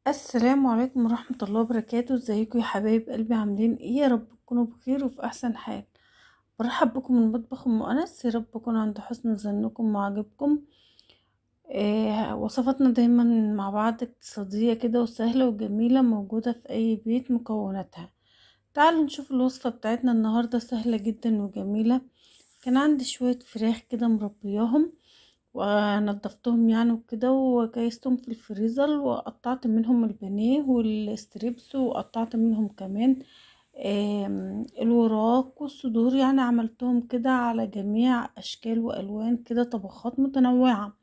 السلام عليكم ورحمة الله وبركاته. ازيكم يا حبايب قلبي؟ عاملين ايه؟ يا رب تكونوا بخير وفي احسن حال. برحب بكم من مطبخ ام انس، يا رب اكون عند حسن ظنكم وعجبكم. وصفاتنا دايما مع بعض اقتصادية كده وسهلة وجميلة، موجودة في اي بيت مكوناتها. تعالوا نشوف الوصفة بتاعتنا النهاردة، سهلة جدا وجميلة. كان عندي شوية فراخ كده مربياهم ونضفتهم يعني وكده، وجهزتهم في الفريزر، وقطعت منهم البانيه والستريبس، وقطعت منهم كمان الوراك والصدور. يعني عملتهم كده على جميع اشكال والوان كده، طبخات متنوعة.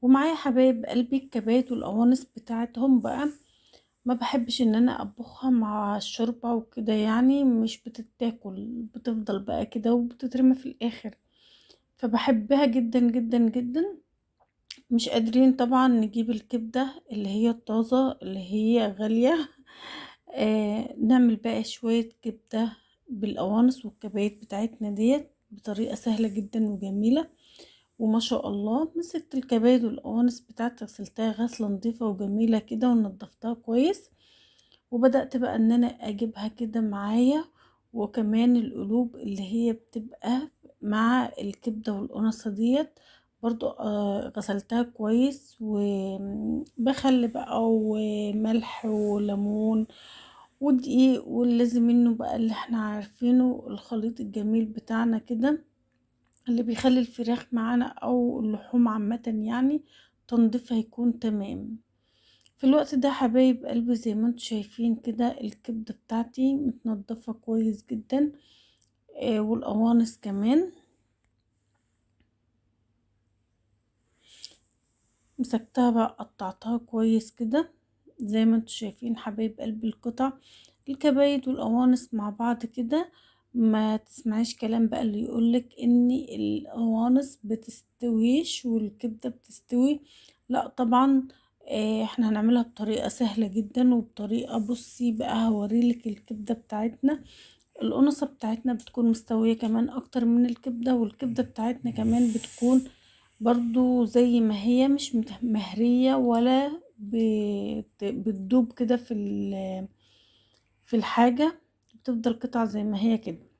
ومعايا حبايب قلبي الكبات والقوانص بتاعتهم بقى. ما بحبش ان انا اطبخها مع الشوربة وكده، يعني مش بتتاكل، بتفضل بقى كده وبتترمى في الاخر. فبحبها جدا جدا جدا. مش قادرين طبعا نجيب الكبدة اللي هي الطازة اللي هي غالية. نعمل بقى شوية كبدة بالقوانص والكبايت بتاعتنا ديت بطريقة سهلة جدا وجميلة. وما شاء الله مسكت الكبايت والقوانص بتاعتي، غسلتها غسلة نظيفة وجميلة كده ونضفتها كويس. وبدأت بقى ان انا اجيبها كده معايا. وكمان القلوب اللي هي بتبقى مع الكبدة والقنصة ديت برضو غسلتها كويس، وبخل بقى وملح وليمون ودقيق، واللازم منه بقى اللي احنا عارفينه الخليط الجميل بتاعنا كده، اللي بيخلي الفراخ معانا او اللحوم عامة يعني تنظيفها يكون تمام. في الوقت ده حبايب قلبي زي ما انتم شايفين كده الكبدة بتاعتي متنضفة كويس جدا. والقوانص كمان مسكتها بقى قطعتها كويس كده. زي ما انتم شايفين حبايب قلبي القطع، الكبايد والقوانص مع بعض كده. ما تسمعيش كلام بقى اللي يقولك ان القوانص بتستويش والكبدة بتستوي. لا طبعا. احنا هنعملها بطريقة سهلة جدا وبطريقة، بصي بقى هوريلك الكبدة بتاعتنا. القنصة بتاعتنا بتكون مستوية كمان اكتر من الكبدة، والكبدة بتاعتنا كمان بتكون برضو زي ما هي، مش مهرية ولا بتدوب كده في الحاجة، بتفضل قطع زي ما هي كده.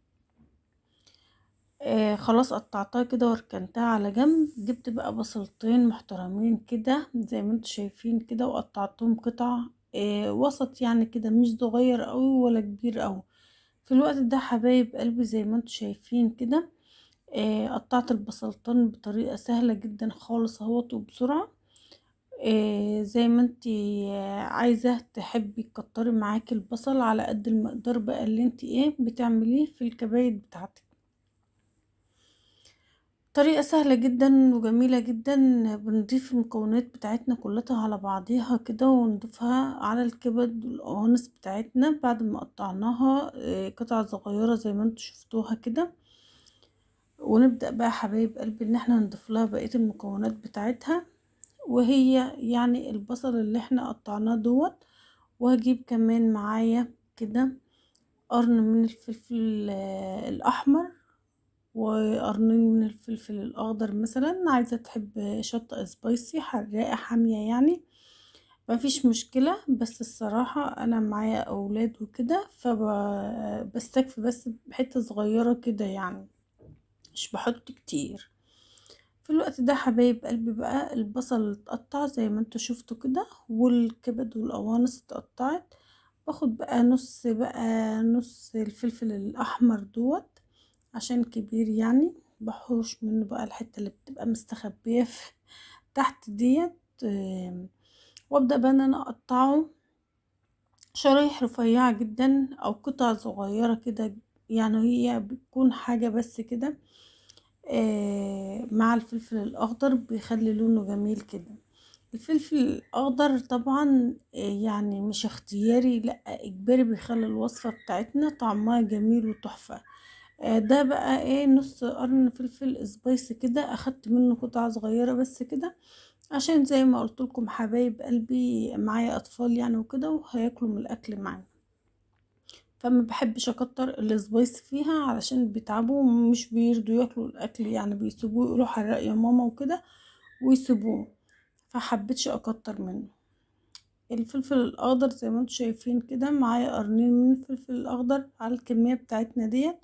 خلاص قطعتها كده وركنتها على جنب. جبت بقى بصلتين محترمين كده زي ما انتوا شايفين كده، وقطعتهم قطع وسط يعني كده، مش صغير قوي ولا كبير قوي. في الوقت ده حبايب قلبي زي ما انتوا شايفين كده قطعت البصلتين بطريقة سهلة جدا خالص اهوت وبسرعة. زي ما انتي عايزة تحبي تكتري معاكي البصل على قد المقدار بقى اللي انتي بتعمليه في الكبايد بتاعتك. طريقة سهلة جدا وجميلة جدا. بنضيف المكونات بتاعتنا كلها على بعضيها كده، ونضيفها على الكبد والقوانص بتاعتنا بعد ما قطعناها قطع صغيرة زي ما انتوا شفتوها كده. ونبدأ بقى حبايب قلبي ان احنا نضيف لها بقية المكونات بتاعتها، وهي يعني البصل اللي احنا قطعناه دوت. وهجيب كمان معايا كده قرن من الفلفل الاحمر، وقرنين من الفلفل الاخضر مثلا. عايزه تحب شطه سبايسي حراقه حاميه يعني مفيش مشكله، بس الصراحه انا معايا اولاد وكده فبستكفي بس بحته صغيره كده يعني، مش بحط كتير. في الوقت ده حبايب قلبي بقى البصل اتقطع زي ما انتوا شفتوا كده، والكبد والقوانص اتقطعت. باخد بقى نص الفلفل الاحمر دوت عشان كبير يعني، بحوش منه بقى الحتة اللي بتبقى مستخبية في تحت ديت. وابدأ بقى ان انا اقطعه شرايح رفيعة جدا او قطع صغيرة كده. يعني هي بتكون حاجة بس كده مع الفلفل الاخضر بيخلي لونه جميل كده. الفلفل الاخضر طبعا يعني مش اختياري، لا اجباري، بيخلي الوصفة بتاعتنا طعمها جميل وتحفة. ده بقى نص قرن فلفل سبايسي كده، اخدت منه قطعة صغيرة بس كده، عشان زي ما قلت لكم حبايب قلبي معايا اطفال يعني وكده، وهياكلوا من الاكل معانا. فما بحبش اكتر السبايس فيها علشان بيتعبوا ومش بيرضوا ياكلوا الاكل، يعني بيسيبوه يقولوا حراق يا ماما وكده ويسيبوه. فحبيتش اكتر منه. الفلفل الاخضر زي ما انتم شايفين كده، معايا قرنين من الفلفل الاخضر على الكمية بتاعتنا ديت،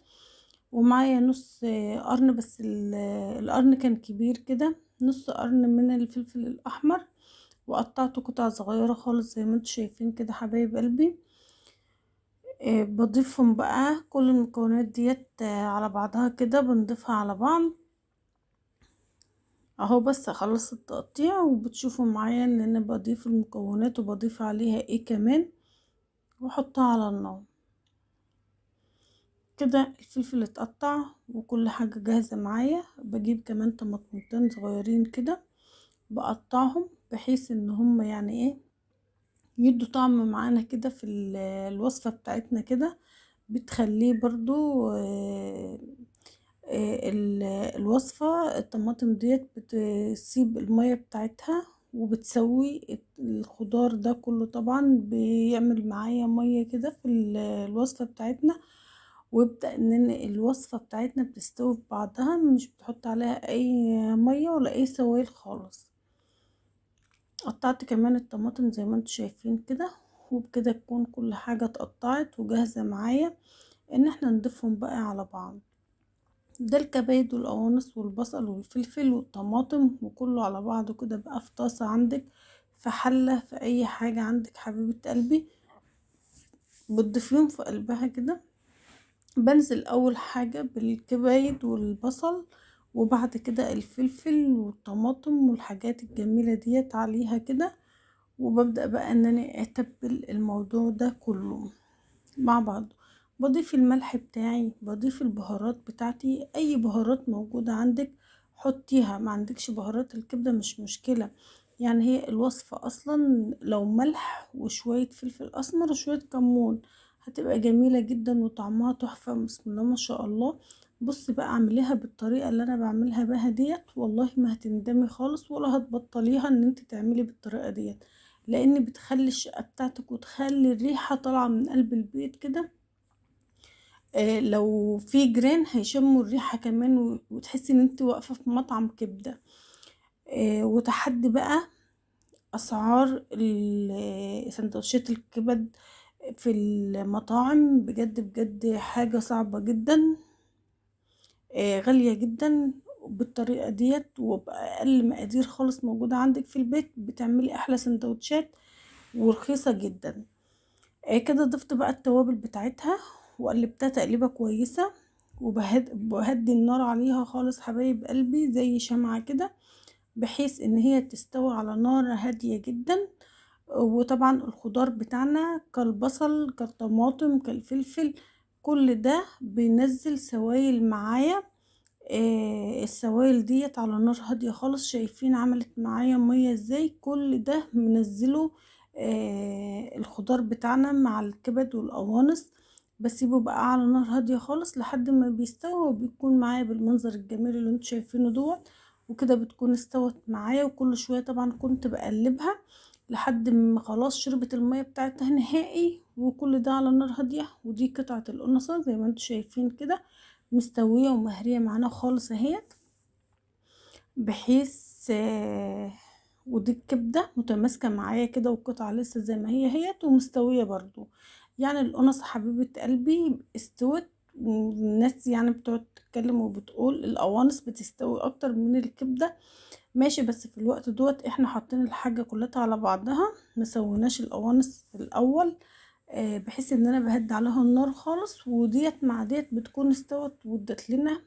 ومعايا نص قرن، بس القرن كان كبير كده، نص قرن من الفلفل الاحمر، وقطعته قطع صغيرة خالص زي ما انتم شايفين كده حبايب قلبي. بضيفهم بقى كل المكونات ديت على بعضها كده، بنضيفها على بعض اهو. بس خلصت التقطيع، وبتشوفوا معايا ان انا بضيف المكونات وبضيف عليها ايه كمان، واحطها على النار كده. الفلفل اتقطع وكل حاجة جاهزة معايا. بجيب كمان طماطمتين صغيرين كده، بقطعهم بحيث ان هم يعني ايه يدوا طعم معانا كده في الوصفة بتاعتنا كده، بتخليه برضو الوصفة. الطماطم ديت بتسيب المية بتاعتها وبتسوي الخضار ده كله، طبعا بيعمل معايا مية كده في الوصفة بتاعتنا، ويبدأ ان الوصفة بتاعتنا بتستوي في بعضها، مش بتحط عليها اي مية ولا اي سوائل خالص. قطعت كمان الطماطم زي ما انتم شايفين كده، وبكده تكون كل حاجة اتقطعت وجاهزة معايا ان احنا نضيفهم بقى على بعض. ده الكبايد والقوانص والبصل والفلفل والطماطم وكله على بعضه كده بقى في طاسة عندك، في حلة، في اي حاجة عندك حبيبة قلبي، بتضيفيهم في قلبها كده. بنزل اول حاجة بالكبايد والبصل، وبعد كده الفلفل والطماطم والحاجات الجميلة ديت عليها كده، وببدأ بقى ان انا اتبل الموضوع ده كله مع بعض. بضيف الملح بتاعي، بضيف البهارات بتاعتي، اي بهارات موجودة عندك حطيها، ما عندكش بهارات الكبدة مش مشكلة. يعني هي الوصفة اصلا لو ملح وشوية فلفل اسمر وشوية كمون هتبقى جميلة جدا وطعمها تحفة، بسم الله ما شاء الله. بصي بقى اعمليها بالطريقة اللي انا بعملها بها ديت، والله ما هتندمي خالص ولا هتبطليها ان انت تعملي بالطريقة ديت، لان بتخلي الشقة بتاعتك وتخلي الريحة طالعة من قلب البيت كده. لو في جيران هيشموا الريحة كمان، وتحسي ان انت واقفة في مطعم كبدة. وتحدي بقى اسعار سندوتشات الكبد في المطاعم، بجد بجد حاجة صعبة جدا، غالية جدا. بالطريقة ديت وبأقل مقادير خالص موجودة عندك في البيت بتعملي احلى سندوتشات ورخيصة جدا. كده ضفت بقى التوابل بتاعتها وقلبتها تقليبة كويسة، وبهدي النار عليها خالص حبايب قلبي زي شمعة كده، بحيث ان هي تستوي على نار هادية جدا. وطبعا الخضار بتاعنا كالبصل كالطماطم كالفلفل كل ده بينزل سوائل معايا. السوائل ديت على نار هادية خالص، شايفين عملت معايا مية ازاي، كل ده منزله الخضار بتاعنا مع الكبد والقوانص. بسيبه بقى على نار هادية خالص لحد ما بيستوي، وبيكون معايا بالمنظر الجميل اللي انتوا شايفينه دوت. وكده بتكون استوت معايا، وكل شوية طبعا كنت بقلبها لحد ما خلاص شربت المية بتاعتها نهائي، وكل ده على نار هادية. ودي قطعة القنصة زي ما انتوا شايفين كده مستوية ومهرية معانا خالص اهيت، بحيث ودي الكبدة متماسكة معايا كده، والقطعة لسه زي ما هي هيت ومستوية برضو. يعني القنص حبيبة قلبي استوت. الناس يعني بتقعد تتكلم وبتقول القوانص بتستوي اكتر من الكبدة، ماشي، بس في الوقت دوت احنا حاطين الحاجة كلها على بعضها، مسويناش القوانص في الاول، بحيث ان انا بهدي عليها النار خالص، وديت مع ديت بتكون استوت وادت لنا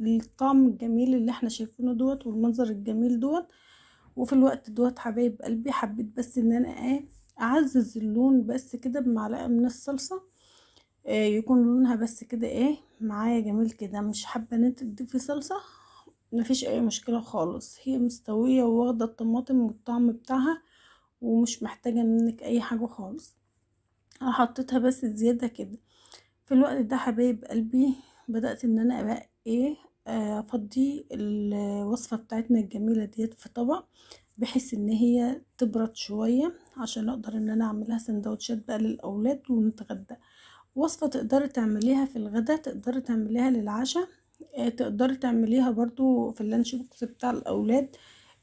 الطعم الجميل اللي احنا شايفينه دوت والمنظر الجميل دوت. وفي الوقت دوت حبايب قلبي حبيت بس ان انا اعزز اللون بس كده بمعلقة من الصلصة، يكون لونها بس كده معايا جميل كده. مش حابة ان انت تضيفي صلصة، مفيش اي مشكلة خالص، هي مستوية واخدة الطماطم والطعم بتاعها ومش محتاجة منك اي حاجة خالص. انا حطيتها بس زيادة كده. في الوقت ده حبايب قلبي بدأت ان انا بقى افضي الوصفة بتاعتنا الجميلة ديت في طبق، بحيث ان هي تبرد شوية عشان اقدر ان انا اعملها سندوتشات بقى للاولاد ونتغدى. وصفة تقدري تعمليها في الغدا، تقدري تعمليها للعشاء، تقدري تعمليها برضو في اللانش بوكس بتاع الاولاد.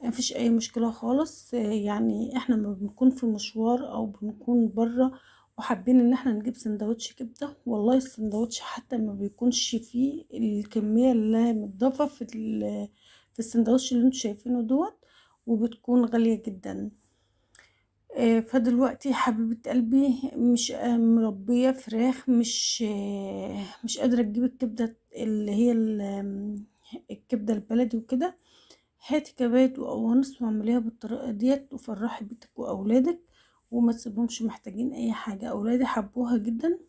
مفيش اي مشكلة خالص. يعني احنا لما بنكون في مشوار او بنكون برا وحابين ان احنا نجيب سندوتش كبدة، والله السندوتش حتى ما بيكونش فيه الكمية اللي هي متضافة في السندوتش اللي انتوا شايفينه دوت، وبتكون غالية جدا. فدلوقتي حبيبة قلبي مش مربية فراخ، مش قادرة تجيب الكبدة اللي هي الكبدة البلدي وكده. هاتي كبات وقوانص واعمليها بالطريقة ديت وفرحي بيتك واولادك، وما تسيبهمش محتاجين اي حاجة. اولادي حبوها جدا،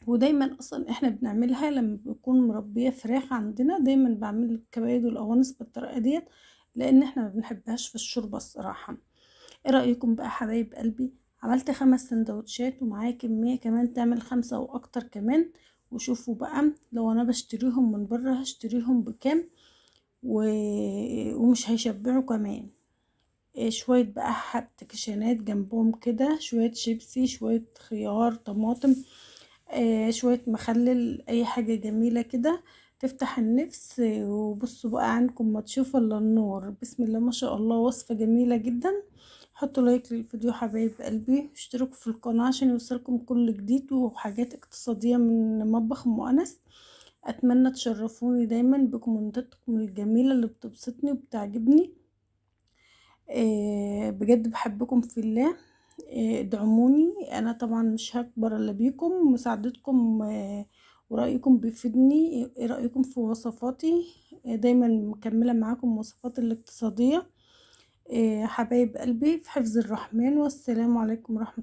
ودايما اصلا احنا بنعملها لما بكون مربية فراخ عندنا، دايما بعمل الكبايد والقوانص بالطريقة ديت، لان احنا ما بنحبهاش في الشوربة الصراحة. ايه رأيكم بقى حبايب قلبي؟ عملت 5 سندوتشات ومعايا كمية كمان تعمل 5 واكتر كمان. وشوفوا بقى لو انا بشتريهم من بره هشتريهم بكام، و... ومش هيشبعوا كمان. شوية بقى كشانات جنبهم كده، شوية شيبسي، شوية خيار، طماطم، شوية مخلل، اي حاجة جميلة كده تفتح النفس. وبصوا بقى عنكم ما تشوفوا الا النور، بسم الله ما شاء الله، وصفة جميلة جدا. حطوا لايك للفيديو حبايب قلبي، اشتركوا في القناة عشان يوصلكم كل جديد وحاجات اقتصادية من مطبخ ام أنس. اتمنى تشرفوني دايما بكومنتاتكم الجميلة اللي بتبسطني وبتعجبني. بجد بحبكم في الله. ادعموني، انا طبعا مش هكبر الا بيكم مساعدتكم. ورأيكم بيفيدني. ايه رأيكم في وصفاتي؟ دايما مكملة معاكم وصفات الاقتصادية. حبايب قلبي في حفظ الرحمن، والسلام عليكم ورحمة